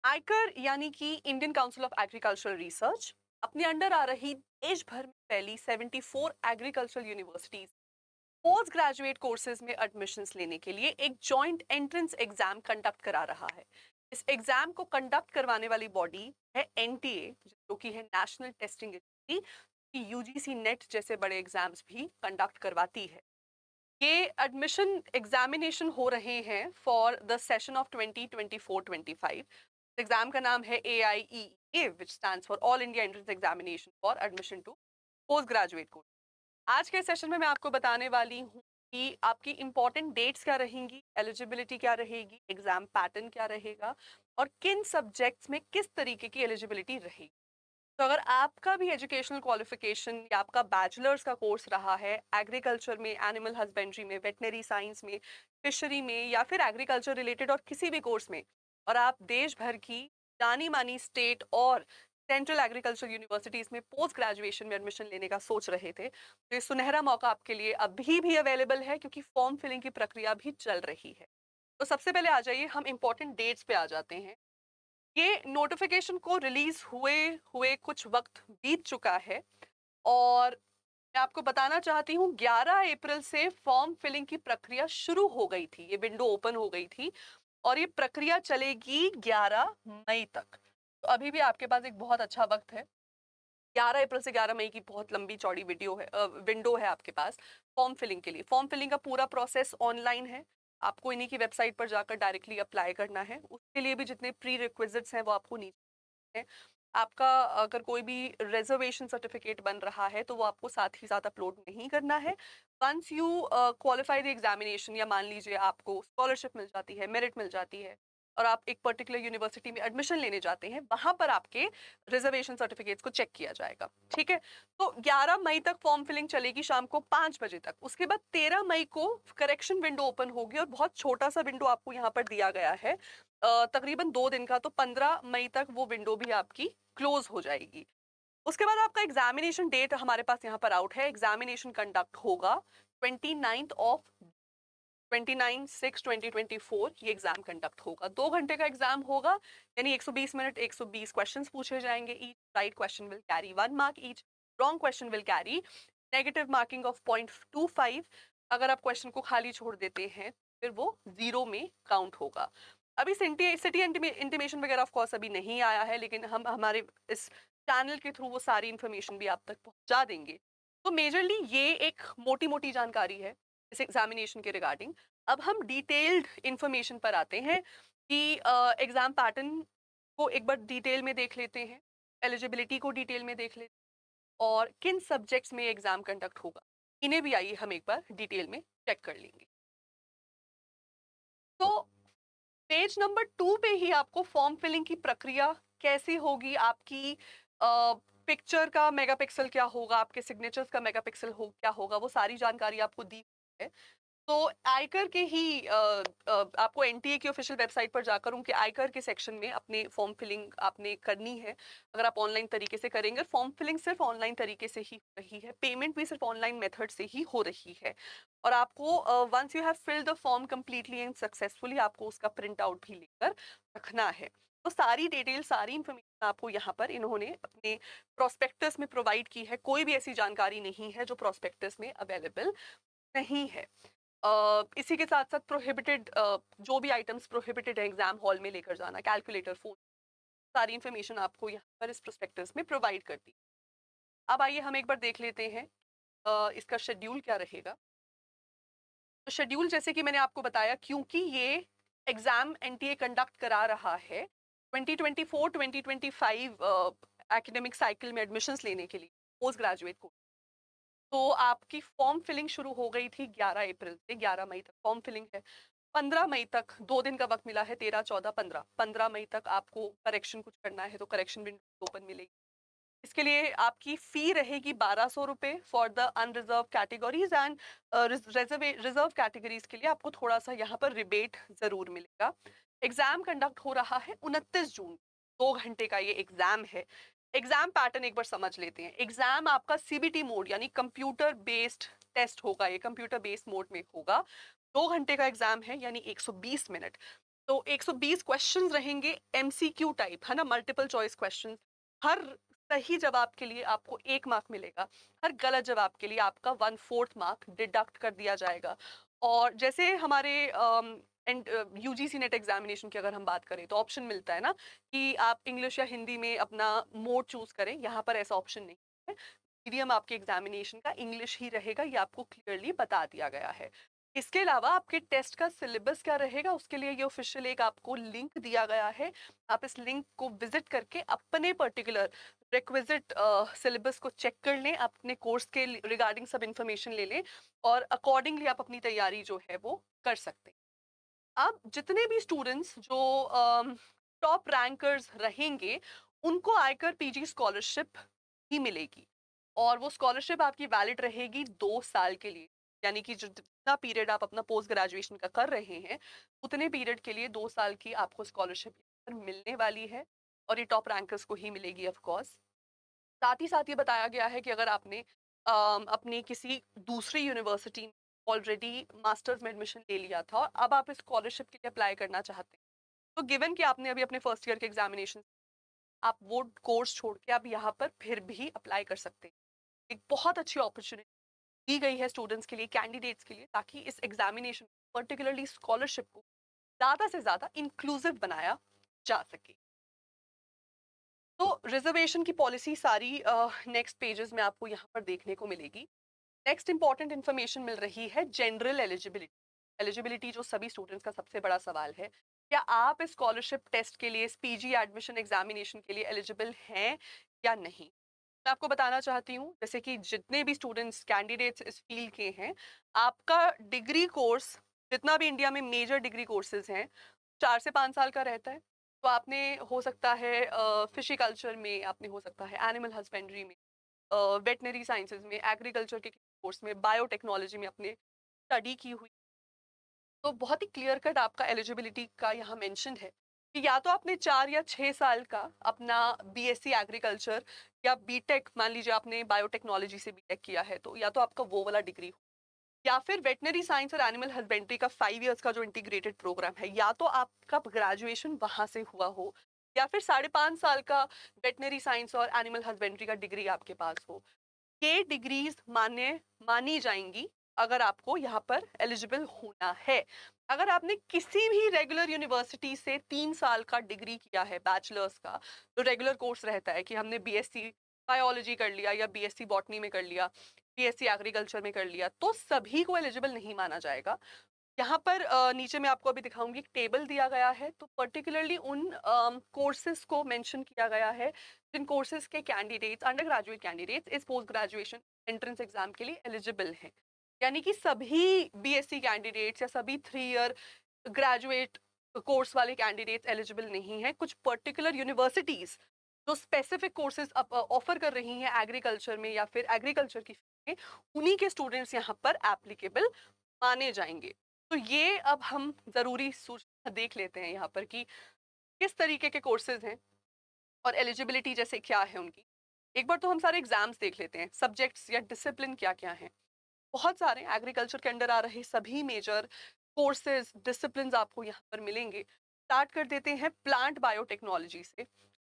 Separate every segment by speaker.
Speaker 1: आयकर यानी कि Indian council of agricultural research अपने अंडर आ रही देश भर में फैली 74 agricultural universities post graduate courses में एडमिशन्स लेने के लिए एक जॉइंट एंट्रेंस एग्जाम कंडक्ट करा रहा है। इस एग्जाम को कंडक्ट करवाने वाली बॉडी है एनटीए, जो कि है national testing agency. UGC net जैसे बड़े एग्जाम्स भी कंडक्ट करवाती है। ये एडमिशन एग्जामिनेशन हो रहे हैं for the session of 2024-25। Exam का नाम है AIEA, which stands for all India entrance examination for admission to post graduate course. आज के सेशन में मैं आपको बताने वाली हूँ कि आपकी इंपॉर्टेंट डेट्स क्या रहेंगी, एलिजिबिलिटी क्या रहेगी, एग्जाम पैटर्न क्या रहेगा और किन सब्जेक्ट्स में किस तरीके की एलिजिबिलिटी रहेगी। तो अगर आपका भी एजुकेशनल क्वालिफिकेशन या आपका बैचलर्स का कोर्स रहा है एग्रीकल्चर में, एनिमल हस्बेंड्री में, वेटनरी साइंस में, फिशरी में या फिर एग्रीकल्चर रिलेटेड और किसी भी कोर्स में, और आप देश भर की जानी मानी स्टेट और सेंट्रल एग्रीकल्चर यूनिवर्सिटीज में पोस्ट ग्रेजुएशन में एडमिशन लेने का सोच रहे थे, तो ये सुनहरा मौका आपके लिए अभी भी अवेलेबल है, क्योंकि फॉर्म फिलिंग की प्रक्रिया भी चल रही है। तो सबसे पहले आ जाइए, हम इंपॉर्टेंट डेट्स पे आ जाते हैं। ये नोटिफिकेशन को रिलीज हुए हुए कुछ वक्त बीत चुका है और मैं आपको बताना चाहती हूँ 11 अप्रैल से फॉर्म फिलिंग की प्रक्रिया शुरू हो गई थी, ये विंडो ओपन हो गई थी और ये प्रक्रिया चलेगी 11 मई तक। तो अभी भी आपके पास एक बहुत अच्छा वक्त है। 11 अप्रैल से 11 मई की बहुत लंबी चौड़ी वीडियो है, विंडो है आपके पास फॉर्म फिलिंग के लिए। फॉर्म फिलिंग का पूरा प्रोसेस ऑनलाइन है, आपको इन्हीं की वेबसाइट पर जाकर डायरेक्टली अप्लाई करना है। उसके लिए भी जितने प्री रिक्विजिट्स हैं वो आपको नीचे है। आपका अगर कोई भी रिजर्वेशन सर्टिफिकेट बन रहा है तो वो आपको साथ ही साथ अपलोड नहीं करना है। Once you qualify the examination, या मान लीजिए आपको स्कॉलरशिप मिल जाती है, मेरिट मिल जाती है और आप एक पर्टिकुलर यूनिवर्सिटी में एडमिशन लेने जाते हैं, वहां पर आपके रिजर्वेशन सर्टिफिकेट्स को चेक किया जाएगा। ठीक है, तो 11 मई तक फॉर्म फिलिंग चलेगी शाम को 5 बजे तक। उसके बाद 13 मई को करेक्शन विंडो ओपन होगी और बहुत छोटा सा विंडो आपको यहाँ पर दिया गया है, तकरीबन 2 दिन का। तो 15 मई तक वो विंडो भी आपकी क्लोज हो जाएगी। उसके बाद आपका एग्जामिनेशन डेट हमारे पास यहाँ पर आउट है। एग्जामिनेशन कंडक्ट होगा 29/6/2024, ये एग्जाम कंडक्ट होगा। 2 घंटे का एग्जाम होगा, यानी 120 मिनट, 120 क्वेश्चंस पूछे जाएंगे। Each right question will carry 1 mark, each wrong question will carry negative marking of 0.25। अगर आप क्वेश्चन को खाली छोड़ देते हैं फिर वो 0 में काउंट होगा। अभी सिटी इंटीमेशन वगैरह ऑफ कोर्स अभी नहीं आया है, लेकिन हम हमारे इस चैनल के थ्रू वो सारी इंफॉर्मेशन भी आप तक पहुंचा देंगे। तो मेजरली ये एक मोटी मोटी जानकारी है इस एग्जामिनेशन के रिगार्डिंग। अब हम डिटेल्ड इंफॉर्मेशन पर आते हैं कि एग्जाम पैटर्न को एक बार डिटेल में देख लेते हैं, एलिजिबिलिटी को डिटेल में देख लेते हैं और किन सब्जेक्ट्स में एग्जाम कंडक्ट होगा, इन्हें भी आइए हम एक बार डिटेल में चेक कर लेंगे। तो पेज नंबर 2 पे ही आपको फॉर्म फिलिंग की प्रक्रिया कैसी होगी, आपकी पिक्चर का मेगापिक्सल क्या होगा, आपके सिग्नेचर्स का मेगापिक्सल क्या होगा, वो सारी जानकारी आपको दी है। तो आयकर के ही आपको एनटीए की ऑफिशियल वेबसाइट पर जाकर उनके आयकर के सेक्शन में अपने फॉर्म फिलिंग आपने करनी है। अगर आप ऑनलाइन तरीके से करेंगे, फॉर्म फिलिंग सिर्फ ऑनलाइन तरीके से ही हो रही है, पेमेंट भी सिर्फ ऑनलाइन मेथड से ही हो रही है। और आपको once you have filled the form completely and successfully, आपको उसका प्रिंट आउट भी लेकर रखना है। तो सारी डिटेल, सारी इंफॉर्मेशन आपको यहाँ पर इन्होंने अपने प्रोस्पेक्टस में प्रोवाइड की है। कोई भी ऐसी जानकारी नहीं है जो प्रोस्पेक्टस में अवेलेबल नहीं है। इसी के साथ साथ प्रोहिबिटेड जो भी आइटम्स प्रोहिबिटेड है एग्जाम हॉल में लेकर जाना, कैलकुलेटर, फोन, सारी इंफॉर्मेशन आपको यहाँ पर इस प्रोस्पेक्टस में प्रोवाइड करती। अब आइए हम एक बार देख लेते हैं इसका शेड्यूल क्या रहेगा। तो शेड्यूल जैसे कि मैंने आपको बताया, क्योंकि ये एग्जाम एनटीए कंडक्ट करा रहा है 2024-2025 एकेडमिक साइकिल में एडमिशंस लेने के लिए पोस्ट ग्रेजुएट को, तो आपकी फॉर्म फिलिंग शुरू हो गई थी 11 अप्रैल से। 11 मई तक फॉर्म फिलिंग है। 15 मई तक 2 दिन का वक्त मिला है, 13, 14, 15। 15 मई तक आपको करेक्शन कुछ करना है तो करेक्शन विंडो ओपन मिलेगी। इसके लिए आपकी फी रहेगी 1200 रुपए for the unreserve categories and reserve categories के लिए आपको थोड़ा सा यहाँ पर रिबेट जरूर मिलेगा। एग्जाम कंडक्ट हो रहा है 29 जून, 2 घंटे का ये एग्जाम है। एग्जाम पैटर्न एक बार समझ लेते हैं। एग्जाम आपका सीबीटी मोड यानी कंप्यूटर बेस्ड टेस्ट होगा, ये कंप्यूटर बेस्ड मोड में होगा। 2 घंटे का एग्जाम है यानी 120 मिनट। तो 120 क्वेश्चंस रहेंगे एमसीक्यू टाइप, है ना, मल्टीपल चॉइस क्वेश्चंस। हर सही जवाब के लिए आपको 1 मार्क मिलेगा, हर गलत जवाब के लिए आपका 1/4 मार्क डिडक्ट कर दिया जाएगा। और जैसे हमारे यूजीसी नेट एग्जामिनेशन की अगर हम बात करें तो ऑप्शन मिलता है ना कि आप इंग्लिश या हिंदी में अपना मोड चूज करें, यहाँ पर ऐसा ऑप्शन नहीं है। मीडियम आपके एग्जामिनेशन का इंग्लिश ही रहेगा, ये आपको क्लियरली बता दिया गया है। इसके अलावा आपके टेस्ट का सिलेबस क्या रहेगा, उसके लिए ये ऑफिशियल एक आपको लिंक दिया गया है। आप इस लिंक को विजिट करके अपने पर्टिकुलर रिक्विजिट सिलेबस को चेक कर लें, अपने कोर्स के रिगार्डिंग सब इंफॉर्मेशन ले लें और अकॉर्डिंगली आप अपनी तैयारी जो है वो कर सकते हैं। अब जितने भी स्टूडेंट्स जो टॉप रैंकर्स रहेंगे, उनको आयकर पीजी स्कॉलरशिप ही मिलेगी और वो स्कॉलरशिप आपकी वैलिड रहेगी 2 साल के लिए। यानी कि जितना पीरियड आप अपना पोस्ट ग्रेजुएशन का कर रहे हैं, उतने पीरियड के लिए 2 साल की आपको स्कॉलरशिप मिलने वाली है और ये टॉप रैंकर्स को ही मिलेगी ऑफ कोर्स। साथ ही ये बताया गया है कि अगर आपने अपनी किसी दूसरी यूनिवर्सिटी में ऑलरेडी मास्टर्स में एडमिशन ले लिया था और अब आप इस स्कॉलरशिप के लिए अप्लाई करना चाहते हैं, तो गिवन कि आपने अभी अपने फर्स्ट ईयर के एग्जामिनेशन, आप वो कोर्स छोड़ के आप यहाँ पर फिर भी अप्लाई कर सकते हैं। एक बहुत अच्छी अपॉर्चुनिटी दी गई है स्टूडेंट्स के लिए, कैंडिडेट्स के लिए, ताकि इस एग्जामिनेशन पर्टिकुलरली स्कॉलरशिप को ज़्यादा से ज़्यादा इंक्लूसिव बनाया जा सके। तो रिजर्वेशन की पॉलिसी सारी नेक्स्ट पेजेस में आपको यहाँ पर देखने को मिलेगी। नेक्स्ट इंपॉर्टेंट इन्फॉर्मेशन मिल रही है जनरल एलिजिबिलिटी। एलिजिबिलिटी जो सभी स्टूडेंट्स का सबसे बड़ा सवाल है, क्या आप इस स्कॉलरशिप टेस्ट के लिए, इस पीजी एडमिशन एग्जामिनेशन के लिए एलिजिबल हैं या नहीं। मैं आपको बताना चाहती हूँ, जैसे कि जितने भी स्टूडेंट्स कैंडिडेट्स इस फील्ड के हैं, आपका डिग्री कोर्स जितना भी इंडिया में मेजर डिग्री कोर्सेज हैं 4 से 5 साल का रहता है। तो आपने हो सकता है फिशिकल्चर में, आपने हो सकता है एनिमल हस्बेंड्री में, वेटनरी साइंसेज में, एग्रीकल्चर के कोर्स में, बायोटेक्नोलॉजी में आपने स्टडी की हुई, तो बहुत ही क्लियर कट आपका एलिजिबिलिटी का यहाँ मेंशन है कि या तो आपने 4 या 6 साल का अपना बीएससी एग्रीकल्चर या बीटेक, मान लीजिए आपने बायोटेक्नोलॉजी से बीटेक किया है, तो या तो आपका वो वाला डिग्री हो, या फिर वेटनरी साइंस और एनिमल हस्बेंड्री का 5 इयर्स का जो इंटीग्रेटेड प्रोग्राम है, या तो आपका ग्रेजुएशन वहां से हुआ हो, या फिर 5.5 साल का वेटनरी साइंस और एनिमल हस्बेंड्री का डिग्री आपके पास हो। ये डिग्रीज मानी जाएंगी अगर आपको यहाँ पर एलिजिबल होना है। अगर आपने किसी भी रेगुलर यूनिवर्सिटी से 3 साल का डिग्री किया है, बैचलर्स का, जो रेगुलर कोर्स रहता है कि हमने बीएससी बायोलॉजी कर लिया या बीएससी बॉटनी में कर लिया, बीएससी एग्रीकल्चर में कर लिया, तो सभी को एलिजिबल नहीं माना जाएगा। यहाँ पर नीचे मैं आपको अभी दिखाऊंगी, एक टेबल दिया गया है, तो पर्टिकुलरली उन कोर्सेज को मेंशन किया गया है जिन कोर्सेज के कैंडिडेट्स, अंडर ग्रेजुएट कैंडिडेट्स, इस पोस्ट ग्रेजुएशन एंट्रेंस एग्जाम के लिए एलिजिबल हैं। यानी कि सभी बीएससी कैंडिडेट्स या सभी 3 ईयर ग्रेजुएट कोर्स वाले कैंडिडेट्स एलिजिबल नहीं हैं। कुछ पर्टिकुलर यूनिवर्सिटीज जो स्पेसिफिक कोर्सेज ऑफर कर रही हैं एग्रीकल्चर में या फिर एग्रीकल्चर की फील्ड में, उन्हीं के स्टूडेंट्स यहाँ पर एप्लीकेबल माने जाएंगे। तो ये अब हम जरूरी सूचना देख लेते हैं यहाँ पर कि किस तरीके के कोर्सेज हैं और एलिजिबिलिटी जैसे क्या है उनकी। एक बार तो हम सारे एग्जाम्स देख लेते हैं, सब्जेक्ट्स या डिसिप्लिन क्या क्या हैं। बहुत सारे एग्रीकल्चर के अंडर आ रहे सभी मेजर कोर्सेज डिसिप्लिन आपको यहाँ पर मिलेंगे। स्टार्ट कर देते हैं प्लांट बायोटेक्नोलॉजी से,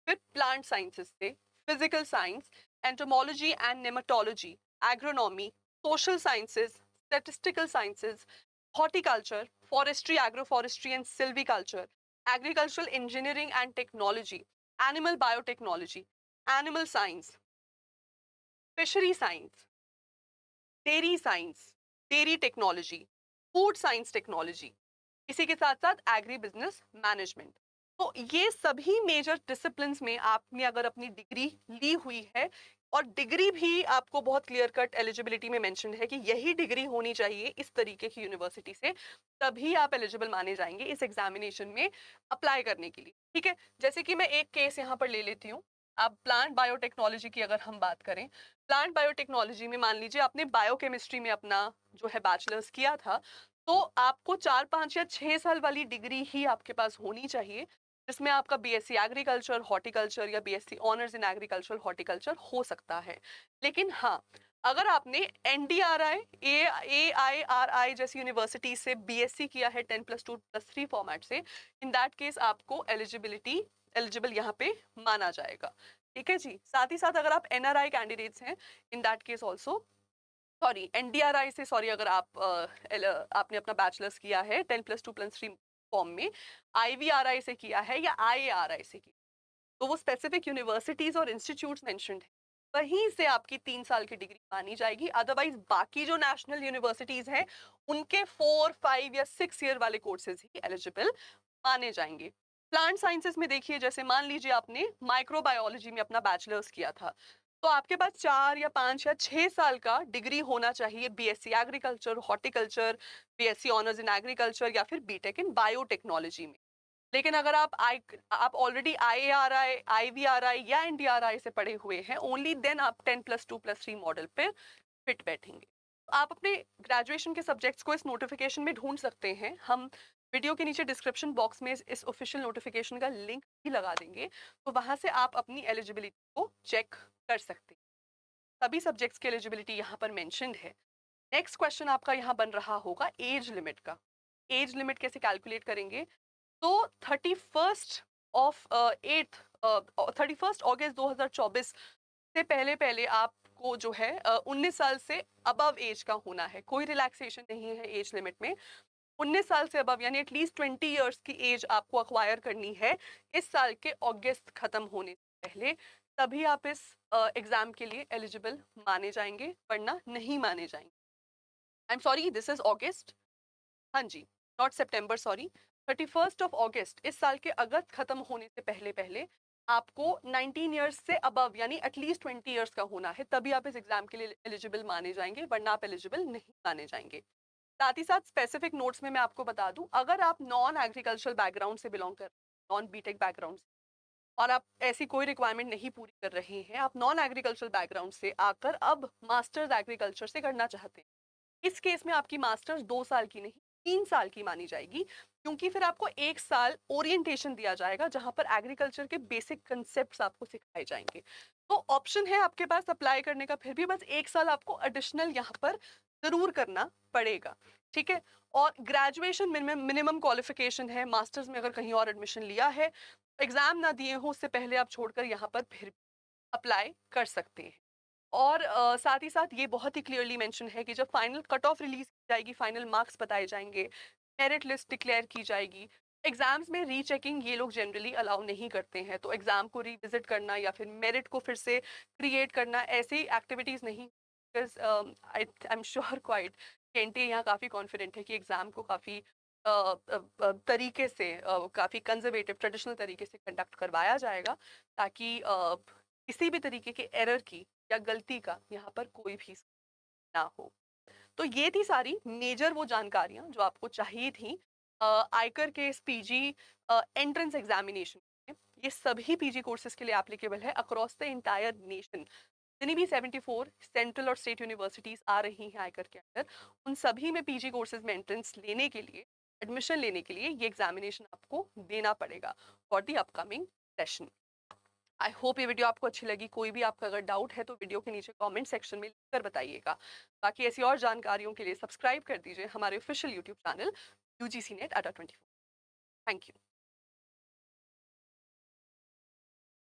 Speaker 1: फिर प्लांट साइंसेज से, physical science, entomology and nematology, agronomy, social sciences, statistical sciences, horticulture, forestry, agroforestry and silviculture, agricultural engineering and technology, animal biotechnology, animal science, fishery science, dairy science, dairy technology, food science technology, इसी के साथ साथ agri business management. तो ये सभी major disciplines में आपने अगर अपनी डिग्री ली हुई है, और डिग्री भी आपको बहुत क्लियर कट एलिजिबिलिटी में मेंशन है कि यही डिग्री होनी चाहिए इस तरीके की यूनिवर्सिटी से, तभी आप एलिजिबल माने जाएंगे इस एग्जामिनेशन में अप्लाई करने के लिए। ठीक है, जैसे कि मैं एक केस यहाँ पर ले लेती हूँ। अब प्लांट बायोटेक्नोलॉजी की अगर हम बात करें, प्लांट बायोटेक्नोलॉजी में मान लीजिए आपने बायोकेमिस्ट्री में अपना जो है बैचलर्स किया था, तो आपको 4 5 या 6 साल वाली डिग्री ही आपके पास होनी चाहिए, जिसमें आपका बीएससी एग्रीकल्चर हॉर्टिकल्चर या BSc honours in agriculture horticulture हो सकता है। लेकिन हाँ, अगर आपने एनडीआरआई, एआईआरआई जैसी यूनिवर्सिटी से बीएससी किया है 10+2+3 फॉर्मेट से, इन दैट केस आपको एलिजिबल यहाँ पे माना जाएगा। ठीक है जी। साथ ही साथ अगर आप एनआरआई कैंडिडेट्स हैं, in that case also, sorry NDRI से, सॉरी अगर आपने अपना बैचलर्स किया है 10+2+3 फॉर्म में, आईवीआरआई से किया है या आईएआरआई से किया, तो वो स्पेसिफिक यूनिवर्सिटीज और इंस्टीट्यूट्स मेंशन्ड है, वहीं से आपकी 3 साल की डिग्री मानी जाएगी। अदरवाइज बाकी जो नेशनल यूनिवर्सिटीज हैं, उनके 4, 5 या 6 ईयर वाले कोर्सेज ही एलिजिबल माने जाएंगे। प्लांट साइंसेस में देखिए, जैसे मान लीजिए आपने माइक्रोबायोलॉजी में अपना बैचलर्स किया था, तो आपके पास 4 या 5 या 6 साल का डिग्री होना चाहिए BSc agriculture, horticulture, BSc honours in agriculture या फिर बीटेक इन बायोटेक्नोलॉजी में। लेकिन अगर आप ऑलरेडी आईएआरआई, आईवीआरआई या एनडीआरआई से पढ़े हुए हैं, ओनली देन आप 10+2+3 मॉडल पे फिट बैठेंगे। आप अपने ग्रेजुएशन के सब्जेक्ट्स को इस नोटिफिकेशन में ढूंढ सकते हैं। हम वीडियो के नीचे डिस्क्रिप्शन बॉक्स में इस ऑफिशियल नोटिफिकेशन का लिंक भी लगा देंगे, तो वहां से आप अपनी एलिजिबिलिटी को चेक कर सकते हैं। सभी सब्जेक्ट्स की एलिजिबिलिटी यहाँ पर मेंशन्ड है। नेक्स्ट क्वेश्चन आपका यहाँ बन रहा होगा एज लिमिट का। एज लिमिट कैसे कैलकुलेट करेंगे? तो 31 अगस्त 2024 से पहले पहले आपको जो है 19 साल से अबव एज का होना है। कोई रिलैक्सेशन नहीं है एज लिमिट में। 19 साल से अबव यानी एटलीस्ट 20 ईयर्स की एज आपको अक्वायर करनी है इस साल के अगस्त खत्म होने से पहले, तभी आप इस एग्जाम के लिए एलिजिबल माने जाएंगे, वरना नहीं माने जाएंगे। I am sorry, this is August, हाँ जी, नॉट सितंबर, सॉरी। 31 अगस्त इस साल के अगस्त खत्म होने से पहले पहले आपको 19 ईयर्स से अबव यानी एटलीस्ट 20 ईयर्स का होना है, तभी आप इस एग्जाम के लिए एलिजिबल माने जाएंगे, वरना आप एलिजिबल नहीं माने जाएंगे। साथ ही साथ स्पेसिफिक नोट्स में मैं आपको बता दूं, अगर आप नॉन एग्रीकल्चरल बैकग्राउंड से बिलोंग कर, नॉन बीटेक बैकग्राउंड से, और आप ऐसी कोई रिक्वायरमेंट नहीं पूरी कर रहे हैं, आप नॉन एग्रीकल्चरल बैकग्राउंड से आकर अब मास्टर्स एग्रीकल्चर से करना चाहते हैं, इस केस में आपकी मास्टर्स 2 साल की नहीं 3 साल की मानी जाएगी, क्योंकि फिर आपको 1 साल ओरिएंटेशन दिया जाएगा जहां पर एग्रीकल्चर के बेसिक कंसेप्ट आपको सिखाए जाएंगे। तो ऑप्शन है आपके पास अप्लाई करने का, फिर भी बस 1 साल आपको एडिशनल यहाँ पर जरूर करना पड़ेगा। ठीक है। और ग्रेजुएशन मिनिमम क्वालिफिकेशन है, मास्टर्स में अगर कहीं और एडमिशन लिया है, एग्जाम ना दिए हो उससे पहले आप छोड़कर यहाँ पर फिर अप्लाई कर सकते हैं। और साथ ही साथ ये बहुत ही क्लियरली मेंशन है कि जब फाइनल कट ऑफ रिलीज की जाएगी, फाइनल मार्क्स बताए जाएंगे, मेरिट लिस्ट डिक्लेयर की जाएगी, एग्जाम्स में रीचेकिंग ये लोग जनरली अलाउ नहीं करते हैं, तो एग्जाम को रिविजिट करना या फिर मेरिट को फिर से क्रिएट करना, ऐसी एक्टिविटीज नहीं। Because I am sure quite NTA यहाँ काफ़ी कॉन्फिडेंट है कि एग्जाम को काफ़ी तरीके से, काफ़ी कंजर्वेटिव ट्रेडिशनल तरीके से कंडक्ट करवाया जाएगा, ताकि किसी भी तरीके के एरर की या गलती का यहाँ पर कोई भी ना हो। तो ये थी सारी मेजर वो जानकारियां जो आपको चाहिए थी आयकर के इस पीजी एंट्रेंस एग्जामिनेशन में। ये सभी पीजी कोर्सेज के लिए एप्लीकेबल है अक्रॉस द इंटायर नेशन। जितनी भी 74 सेंट्रल और स्टेट यूनिवर्सिटीज आ रही हैं आयकर के अंदर, उन सभी में पीजी कोर्सेज में एंट्रेंस लेने के लिए, एडमिशन लेने के लिए ये एग्जामिनेशन आपको देना पड़ेगा for the upcoming session. I hope ये वीडियो आपको अच्छी लगी। कोई भी आपका अगर डाउट है तो वीडियो के नीचे कमेंट सेक्शन में लिखकर बताइएगा। बाकी ऐसी और जानकारियों के लिए सब्सक्राइब कर दीजिए हमारे official YouTube channel UGC NET Adda 24। Thank you.